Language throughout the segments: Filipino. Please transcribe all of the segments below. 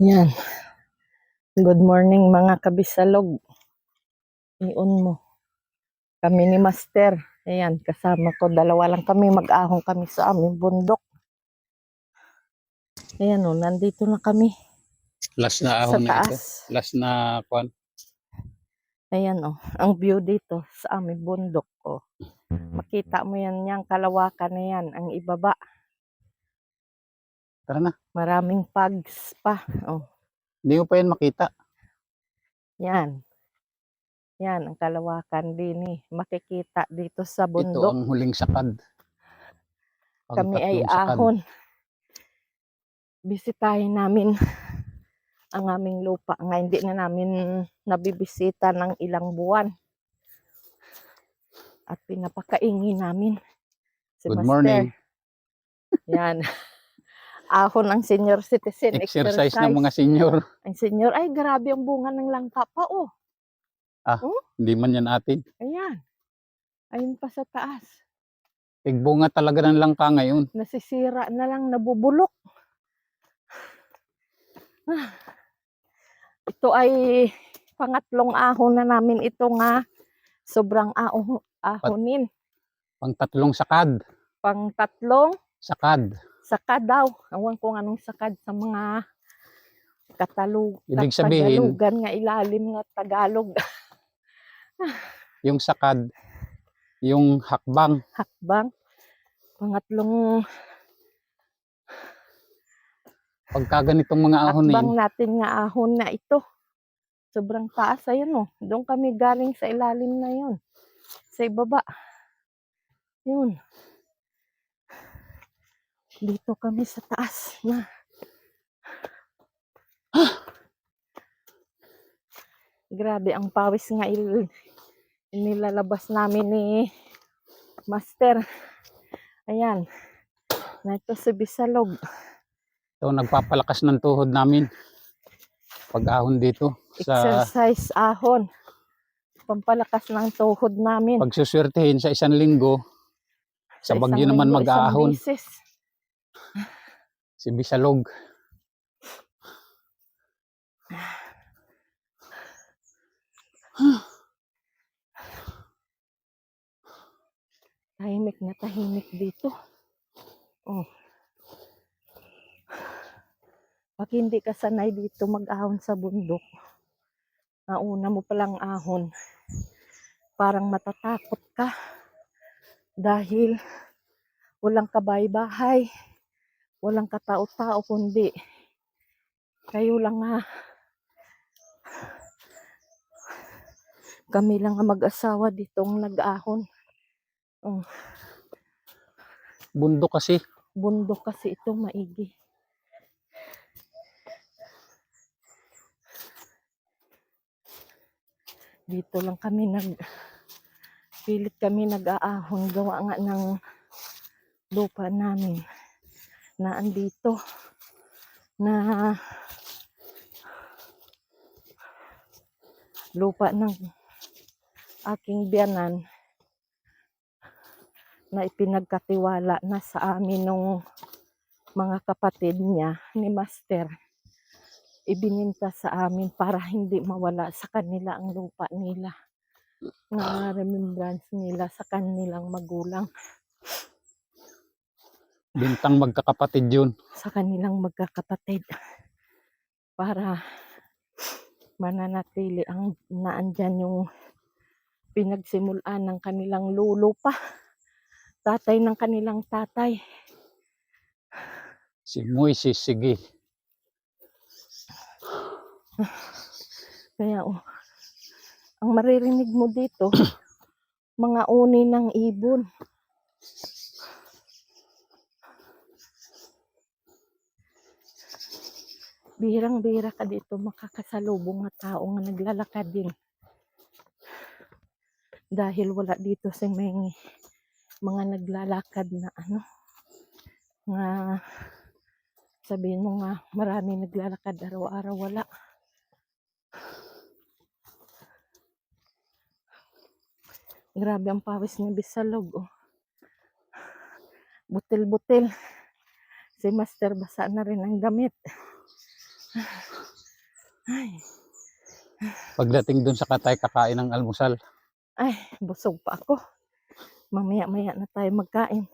Yan. Good morning mga kabisalog. Iyon mo. Kami ni Master. Ayan, kasama ko. Dalawa lang kami. Mag-ahong kami sa aming bundok. Ayan o, nandito na kami. Last na sa ahon na ito. taas. Last na kwan. Ayan o, ang view dito sa aming bundok. O. Makita mo yan, yung kalawakan na yan, ang ibaba. Tara na. Maraming pags pa. O. Hindi mo pa yan makita. Yan. Yan, ang kalawakan din eh. Makikita dito sa Ito bundok. ang huling sakad. Kami ay Pang-tatlong sakad. ahon. Bisitahin namin ang aming lupa. Nga hindi na namin nabibisita ng ilang buwan. At pinapakaingin namin si Good Master. morning. Yan. Ahon ang senior citizen. Exercise ng mga senior. Ang senior, ay grabe ang bunga ng langka pa oh. Hindi man yan atin. Ayan. Ayun pa sa taas. Tigbunga talaga ng langka ngayon. Nasisira na lang, nabubulok. Ito ay pangatlong ahon na namin ito nga sobrang ahonin. Pang-tatlong sakad. Pang-tatlong Sakad. sakad daw. Awan ko anong sakad sa mga Ibig sabihin, Tagalugan nga ilalim nga Tagalog. yung sakad, yung hakbang. Hakbang. Pangatlong Pagka ganitong mga ahonin. hakbang natin nga ahon na ito. Sobrang taas ayun oh. Doon kami galing sa ilalim na yun. Sa ibaba. Yun. Dito kami sa taas na. Grabe ang pawis nga inilalabas namin ni Master. Ayan. Na ito si Bisalog. Ito nagpapalakas ng tuhod namin. Pag-ahon dito. Exercise ahon. Pampalakas ng tuhod namin. Pagsuswertehin sa 1 linggo. Sa Bagyo naman mag-aahon. Si Bisalog. Tahimik na tahimik dito. Oh. Pag hindi ka sanay dito mag-ahon sa bundok, nauna mo palang ahon, parang matatakot ka. Dahil walang kabay-bahay, walang katao-tao, kundi kayo lang kami lang ang mag-asawa ditong nag-ahon. Oh. Bundok kasi. Bundok kasi ito maigi. Dito lang kami pilit kami nag-aahon, gawa nga ng lupa namin na andito na lupa ng aking biyanan na ipinagkatiwala na sa amin nung mga kapatid niya ni Master. Ibininta sa amin para hindi mawala sa kanila ang lupa nila, na remembrance nila sa kanilang magulang. Bintang magkakapatid yun. Sa kanilang magkakapatid. Para mananatili ang naandyan yung pinagsimulan ng kanilang lolo pa. Tatay ng kanilang tatay. Si Moises, sige. Kaya ang maririnig mo dito, mga uni ng ibon. Bihirang-bihira ka dito makakasalubong na tao nga naglalakad din. Dahil wala dito sa mga naglalakad na nga sabihin mo nga marami naglalakad araw-araw, wala. Grabe ang pawis ni Bisalog. Oh. Butil-butil. Si Master basa na rin ang damit. Ay, Pagdating dun sa Katay, kakain ng almusal. ay, busog pa ako. Mamaya-maya na tayo magkain.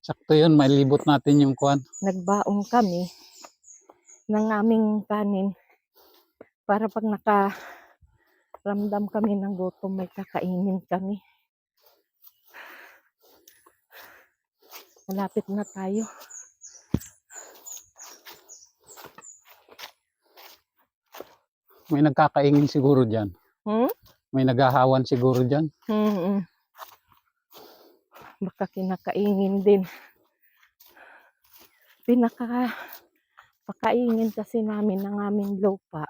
Sakto yun, mailibot natin yung kuwan. Nagbaong kami ng aming kanin para pag nakaramdam kami ng gutom, may kakainin kami. Malapit na tayo. May nagkakaingin siguro dyan. Hmm? May naghahawan siguro dyan. Baka kinakaingin din. Pakaingin kasi namin ng aming lupa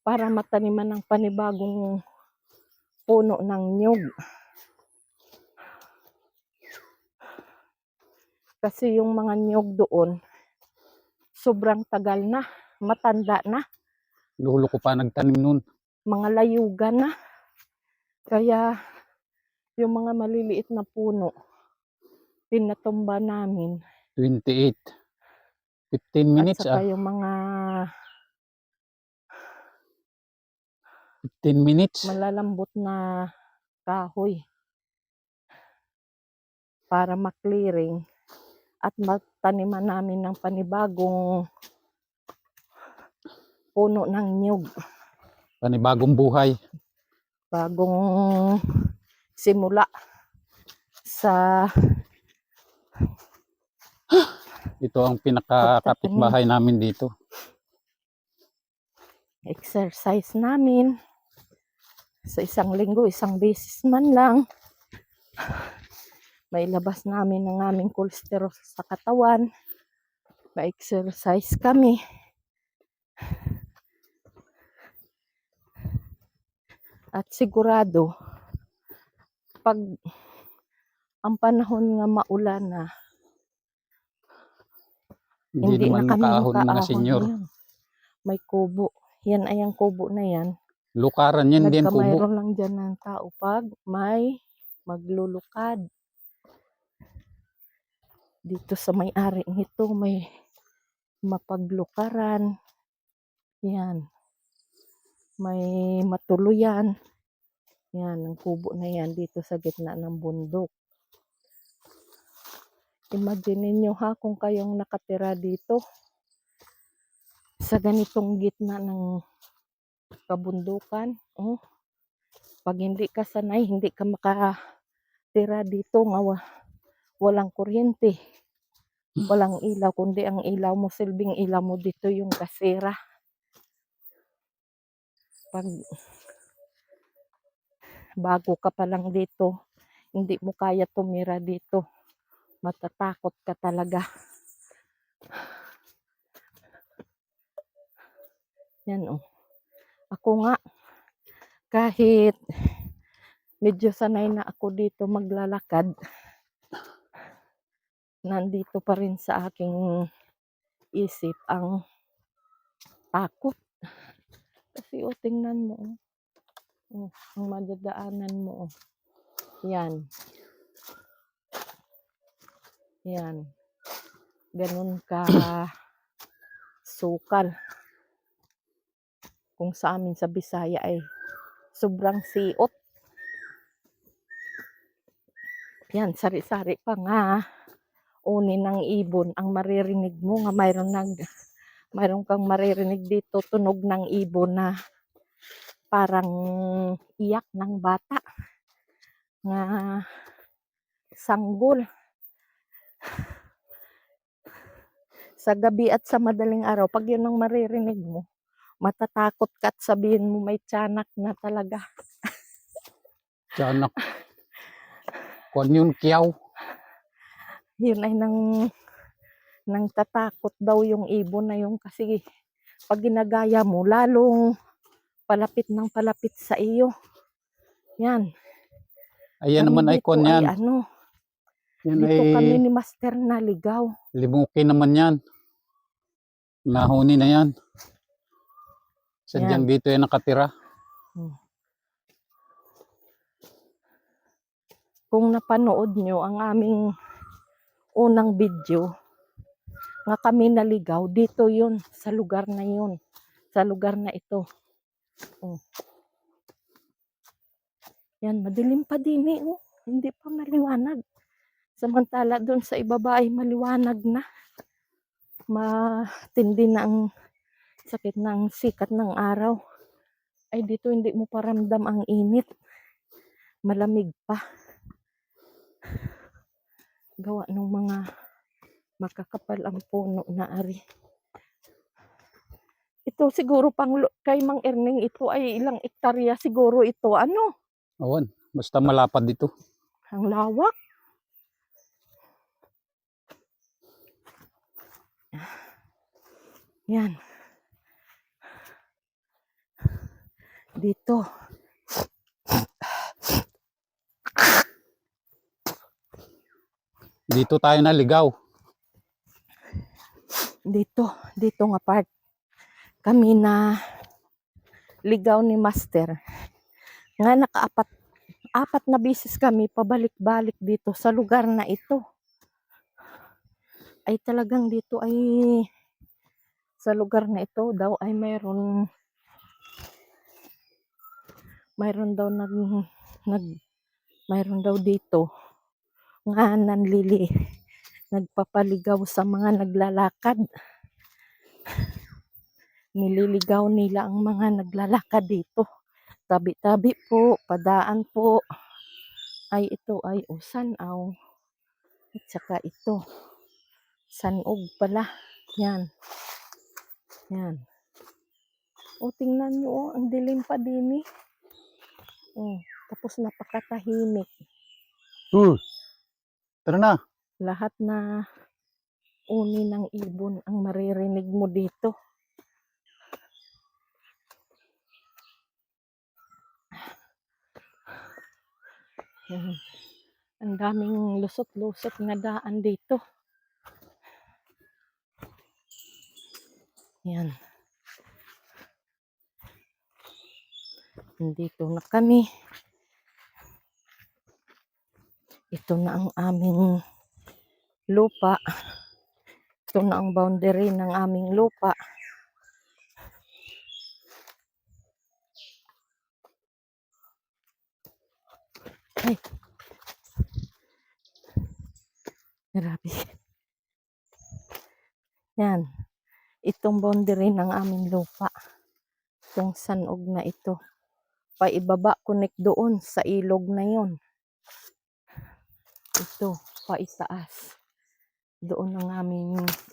para mataniman ng panibagong puno ng nyug. Kasi yung mga nyug doon, sobrang tagal na, matanda na, Lulo ko pa nagtanim nun. mga layugan na. Kaya yung mga maliliit na puno, pinatumba namin. 28. 15 minutes At saka yung mga 15 minutes. malalambot na kahoy para maklearing at mataniman namin ng panibagong puno ng nyug. Panibagong buhay. Bagong simula sa Ito ang pinakakapitbahay namin dito. exercise namin. Sa isang linggo, isang beses man lang. May labas namin ng aming cholesterol sa katawan. May exercise kami. At sigurado, pag ang panahon nga maulan na, Hindi na naman kami makaahon mga makaahon. senyor. Yan. May kubo. Yan ay ang kubo na yan. Lukaran yan din kubo. Nagkamayroon lang dyan ng tao pag may maglulukad. Dito sa may-ari nito may mapaglukaran. Yan. May matuluyan. Yan, ang kubo na yan dito sa gitna ng bundok. Imagine niyo ha, kung kayong nakatira dito sa ganitong gitna ng kabundukan. Oh, pag hindi ka sanay, hindi ka makatira dito nga walang kuryente. Walang ilaw, kundi ang ilaw mo, silbing ilaw mo dito yung kasera. Pag bago ka pa lang dito, hindi mo kaya tumira dito. Matatakot ka talaga. Yan oh. Ako nga, kahit medyo sanay na ako dito maglalakad, nandito pa rin sa aking isip ang takot. Kasi o, tingnan mo. Oh, ang madadaanan mo. Oh. Yan. Yan. Ganun ka sukal. Kung sa amin sa Bisaya ay sobrang siot. Yan, sari-sari pa nga. Unin ng ibon ang maririnig mo nga mayroon kang maririnig dito tunog ng ibon na parang iyak ng bata nga sanggol. Sa gabi at sa madaling araw, pag yun ang maririnig mo, matatakot ka at sabihin mo may tiyanak na talaga. Tiyanak. Kung yun, kiyaw. Yun ay nang tatakot daw yung ibon na yung kasi pag ginagaya mo, lalong palapit ng palapit sa iyo. Yan. Ayan Kami naman ay dito kon yan. ay ano, Yan dito ay kami ni Master naligaw. limukin naman yan. Nahuni na yan. Sadyang dito yan nakatira. Kung napanood nyo ang aming unang video, nga kami naligaw, dito yun, sa lugar na yun. Sa lugar na ito. Oh. Yan, madilim pa din eh. Oh. Hindi pa maliwanag. Samantala doon sa ibaba ay maliwanag na. Matindi na ang sakit ng sikat ng araw. Ay dito hindi mo paramdam ang init. Malamig pa. Gawa ng mga makakapal ang puno na ari. Ito siguro kay Mang Erning ito ay ilang ektarya siguro ito. Ano? Awan, basta malapad dito. Ang lawak. Yan. Dito. Dito tayo naligaw. Dito nga part. Kami na ligaw ni Master. Nga apat na bisis kami pabalik-balik dito sa lugar na ito. Ay talagang dito ay sa lugar na ito daw ay mayroon daw mayroon daw dito nga nagpapaligaw sa mga naglalakad. Nililigaw nila ang mga naglalakad dito. Tabi-tabi po, padaan po. Ay ito ay Sanaw. At saka ito. Sanog pala. Yan. Yan. O tingnan nyo, ang dilim pa din eh. Tapos napakatahimik. Tara na. Lahat na uni ng ibon ang maririnig mo dito. Ang daming lusot-lusot na daan dito. Yan. Dito na kami. Ito na ang aming lupa. Ito na ang boundary ng aming lupa. Ay. Grabe. Yan. Itong boundary ng aming lupa. Itong sanog na ito. Paibaba, connect doon sa ilog na yon. Ito, paitaas. Doon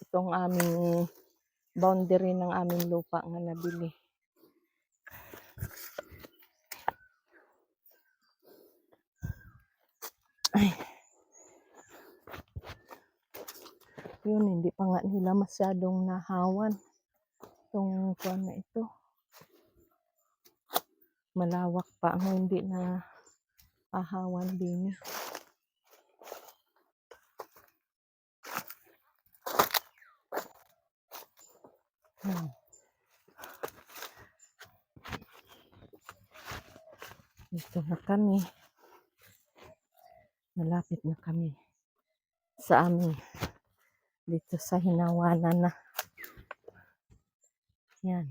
itong aming boundary ng aming lupa nga nabili. Ay. Yun, hindi pa nga nila masyadong nahawan. Itong kuwan na ito. Malawak pa ang hindi na ahawan din. Dito na kami. Malapit na kami sa amin. Dito sa hinawanan na. Yan.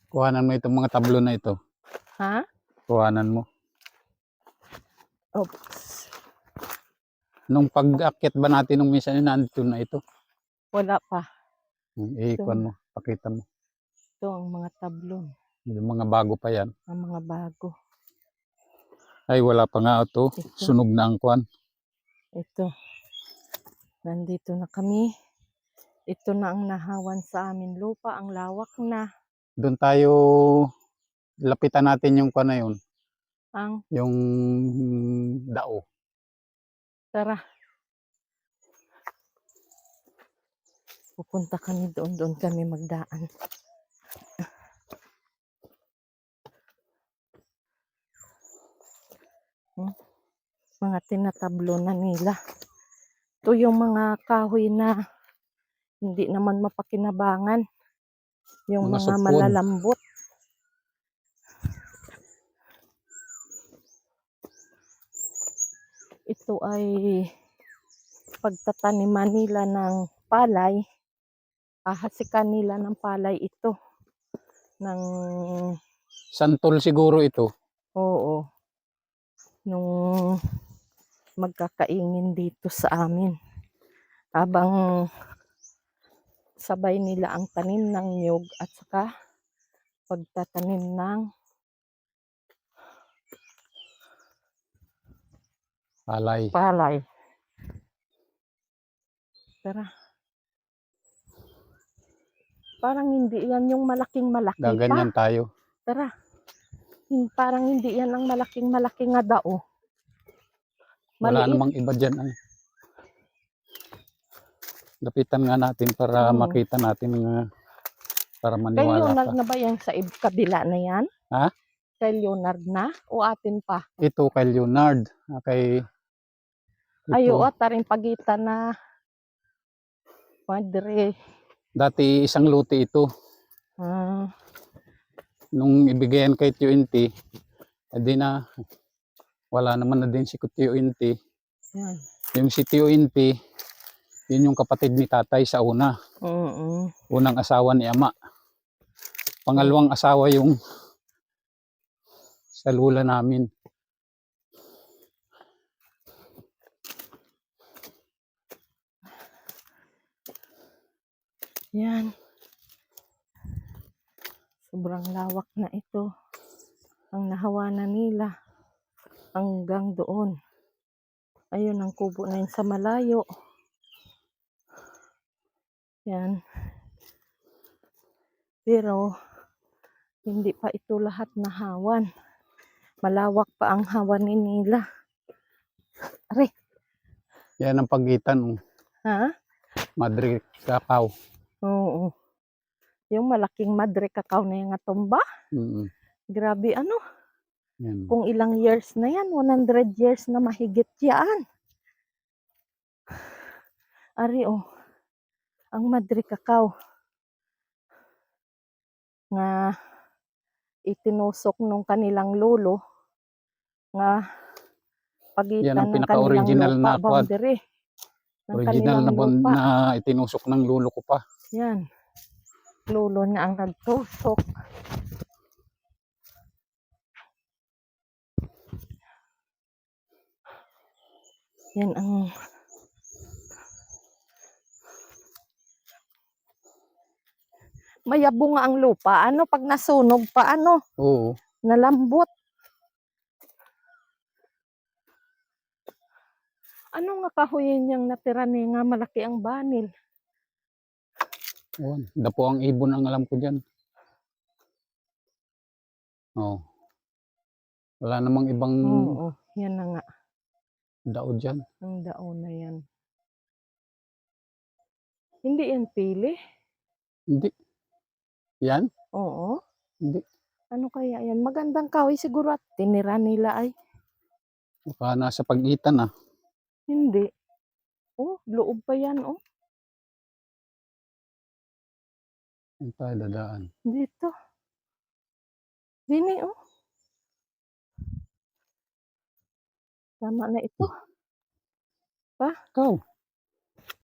Kuhanan mo itong mga tablo na ito. Ha? Kuhanan mo. Oops. Nung pag-akyat ba natin nung minsan nandito na ito? Wala pa. Kuhan mo. Pakita mo. Ito ang mga tablon. Yung mga bago pa yan. Ang mga bago. Ay wala pa nga ito. Sunog na ang kuhan. Ito. Nandito na kami. Ito na ang nahawan sa amin lupa. Ang lawak na. Doon tayo lapitan natin yung kuhan na yun. Yung dao. Tara. Pupunta kami doon kami magdaan. Mga tinatablo na nila. Ito yung mga kahoy na hindi naman mapakinabangan. Yung Mga mga supod. malalambot. Ito ay pagtataniman nila ng palay. Ahasikan nila ng palay ito. Ng, Santol siguro ito. oo, nung magkakaingin dito sa amin. Habang sabay nila ang tanim ng niyog at saka pagtatanim ng Palay. palay. Tara. Parang hindi yan yung malaking malaki pa. Gaganyan tayo. Tara. Parang hindi yan ang malaking malaki nga dao. Wala Maliit. namang iba dyan ay. Lapitan nga natin para makita natin para Kay maniwala Leonard ka. na ba yan sa kabila na yan? Ha? Kay Leonard na? O atin pa? Ito kay Leonard. Kay Ay, ito. oo, taring pagitan na Padre. Dati isang lote ito. Ah, Nung ibigayan kay TNT, edi na wala naman na din si TNT. yan. Yung si TNT, yun yung kapatid ni tatay sa una. Unang asawa ni ama. Pangalawang asawa yung sa lula namin. Yan. Sobrang lawak na ito. Ang nahawanan nila hanggang doon. Ayun ang kubo na yun sa malayo. Yan. Pero hindi pa ito lahat nahawan. Malawak pa ang hawanin nila. Are. Yan ang pagitan. Ha? Madre Cacao. Oo. Yung malaking madre cacao na yung atomba. Grabe ano. Yan. Kung ilang years na yan. 100 years na mahigit yan. Ari oh. Ang madre cacao. Nga itinusok nung kanilang lolo. Nga pagitan Yan ang ng kanilang pinaka-original lupa na quad. boundary. Ng Original kanilang lupa. na itinusok ng lolo ko pa. Yan. Lolo na ang nagtusok. Yan ang mayabong nga ang lupa. Ano pag nasunog pa ano? Oo. Nalambot. Ano nga kahoy niyang natira ni nga malaki ang banil? Oh, dapo ang ibon ang alam ko dyan. Oh. Wala namang ibang Oo, yan na nga. dao dyan. Ang dao na yan. Hindi yan pili? Hindi. Yan? Oo. Hindi. Ano kaya yan? Magandang kahoy siguro at tinira nila ay. Baka nasa pagitan ah. Hindi. Oh, loob pa yan oh. Saan tayo dadaan? Dito. Dini oh. Tama na ito. Pa? Ikaw.